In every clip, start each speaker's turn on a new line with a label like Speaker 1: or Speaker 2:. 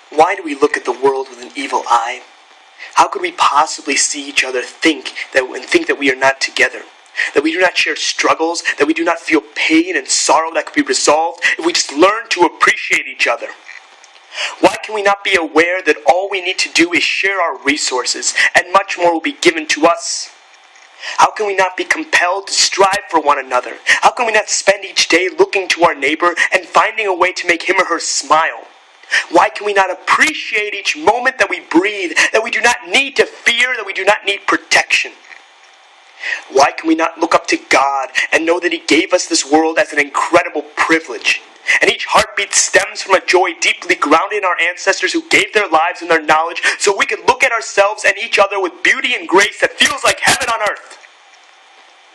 Speaker 1: Why do we look at the world with an evil eye? How could we possibly see each other think that we are not together? That we do not share struggles, that we do not feel pain and sorrow that could be resolved if we just learn to appreciate each other? Why can we not be aware that all we need to do is share our resources and much more will be given to us? How can we not be compelled to strive for one another? How can we not spend each day looking to our neighbor and finding a way to make him or her smile? Why can we not appreciate each moment that we breathe, that we do not need to fear, that we do not need protection? Why can we not look up to God and know that He gave us this world as an incredible privilege? And each heartbeat stems from a joy deeply grounded in our ancestors who gave their lives and their knowledge so we could look at ourselves and each other with beauty and grace that feels like heaven on earth.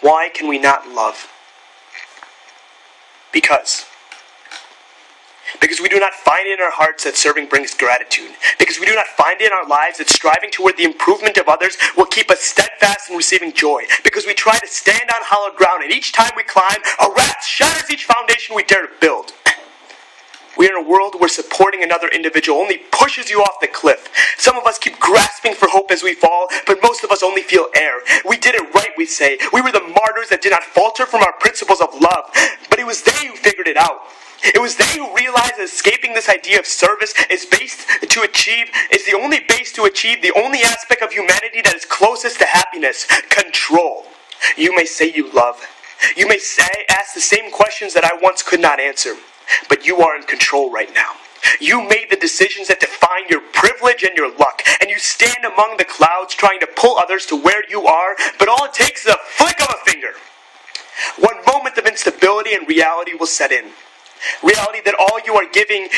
Speaker 1: Why can we not love? Because we do not find it in our hearts that serving brings gratitude. Because we do not find it in our lives that striving toward the improvement of others will keep us steadfast in receiving joy. Because we try to stand on hallowed ground, and each time we climb, a wrath shatters each foundation we dare to build. We are in a world where supporting another individual only pushes you off the cliff. Some of us keep grasping for hope as we fall, but most of us only feel air. We did it right, we say. We were the martyrs that did not falter from our principles of love. But it was they who figured it out. It was they who realized that escaping this idea of service is the only base to achieve the only aspect of humanity that is closest to happiness: control. You may say you love. You may ask the same questions that I once could not answer. But you are in control right now. You made the decisions that define your privilege and your luck, and you stand among the clouds trying to pull others to where you are, but all it takes is a flick of a finger. One moment of instability and reality will set in. Reality that all your giving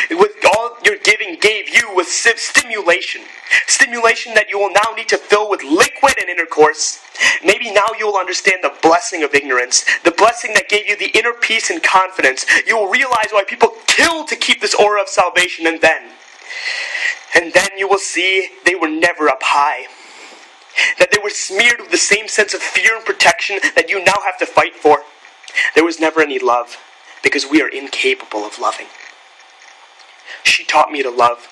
Speaker 1: gave you was stimulation. Stimulation that you will now need to fill with liquid and intercourse. Maybe now you will understand the blessing of ignorance, the blessing that gave you the inner peace and confidence. You will realize why people kill to keep this aura of salvation, and then you will see they were never up high. That they were smeared with the same sense of fear and protection that you now have to fight for. There was never any love, because we are incapable of loving. She taught me to love.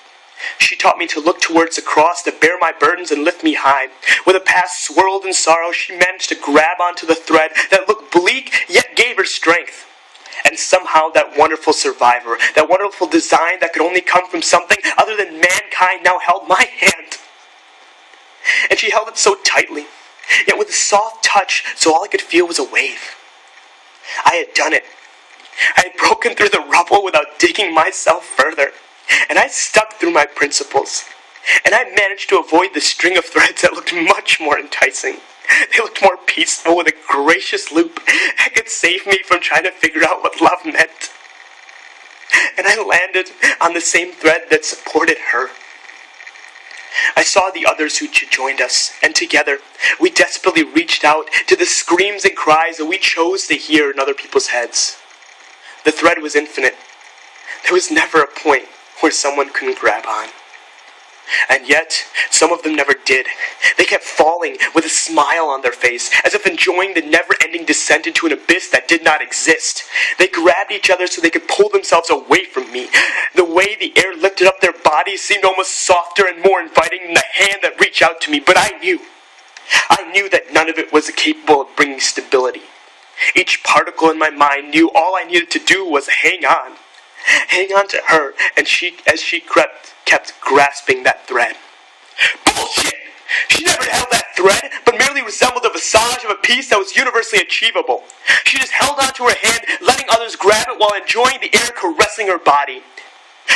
Speaker 1: She taught me to look towards the cross, to bear my burdens and lift me high. With a past swirled in sorrow, she managed to grab onto the thread that looked bleak, yet gave her strength. And somehow that wonderful survivor, that wonderful design that could only come from something other than mankind, now held my hand. And she held it so tightly, yet with a soft touch, so all I could feel was a wave. I had done it. I had broken through the rubble without digging myself further, and I stuck through my principles. And I managed to avoid the string of threads that looked much more enticing. They looked more peaceful with a gracious loop that could save me from trying to figure out what love meant. And I landed on the same thread that supported her. I saw the others who joined us, and together we desperately reached out to the screams and cries that we chose to hear in other people's heads. The thread was infinite. There was never a point where someone couldn't grab on. And yet, some of them never did. They kept falling with a smile on their face, as if enjoying the never-ending descent into an abyss that did not exist. They grabbed each other so they could pull themselves away from me. The way the air lifted up their bodies seemed almost softer and more inviting than the hand that reached out to me. But I knew that none of it was capable of bringing stability. Each particle in my mind knew all I needed to do was hang on. Hang on to her, and as she kept grasping that thread. Bullshit! She never held that thread, but merely resembled a visage of a peace that was universally achievable. She just held onto her hand, letting others grab it while enjoying the air caressing her body.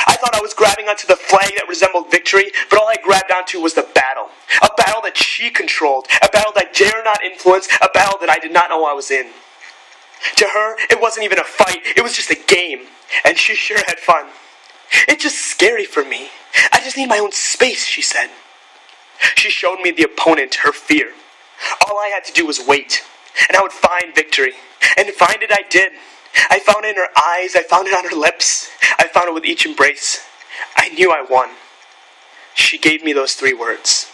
Speaker 1: I thought I was grabbing onto the flag that resembled victory, but all I grabbed onto was the battle. A battle that she controlled, a battle that I dare not influence, a battle that I did not know I was in. To her, it wasn't even a fight, it was just a game, and she sure had fun. It's just scary for me. I just need my own space, she said. She showed me the opponent, her fear. All I had to do was wait, and I would find victory. And find it I did. I found it in her eyes, I found it on her lips. I found it with each embrace. I knew I won. She gave me those 3 words.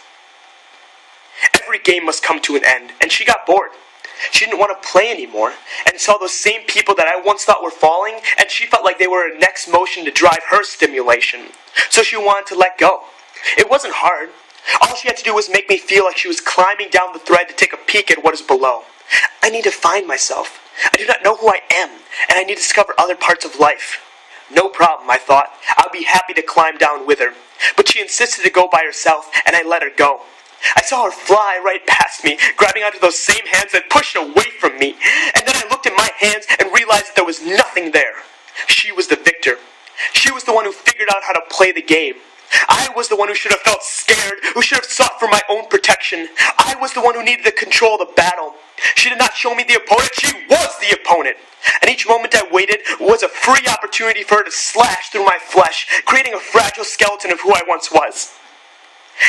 Speaker 1: Every game must come to an end, and she got bored. She didn't want to play anymore, and saw those same people that I once thought were falling, and she felt like they were her next motion to drive her stimulation. So she wanted to let go. It wasn't hard. All she had to do was make me feel like she was climbing down the thread to take a peek at what is below. I need to find myself. I do not know who I am, and I need to discover other parts of life. No problem, I thought. I'll be happy to climb down with her. But she insisted to go by herself, and I let her go. I saw her fly right past me, grabbing onto those same hands that pushed away from me. And then I looked at my hands and realized that there was nothing there. She was the victor. She was the one who figured out how to play the game. I was the one who should have felt scared, who should have sought for my own protection. I was the one who needed to control the battle. She did not show me the opponent, she was the opponent. And each moment I waited was a free opportunity for her to slash through my flesh, creating a fragile skeleton of who I once was.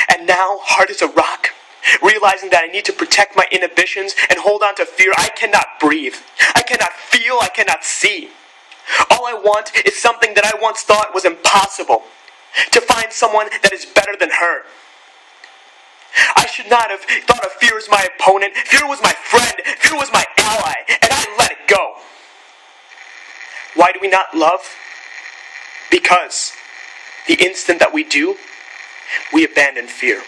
Speaker 1: And now, hard as a rock, realizing that I need to protect my inhibitions and hold on to fear, I cannot breathe. I cannot feel, I cannot see. All I want is something that I once thought was impossible. To find someone that is better than her. I should not have thought of fear as my opponent. Fear was my friend. Fear was my ally. And I let it go. Why do we not love? Because the instant that we do, we abandon fear.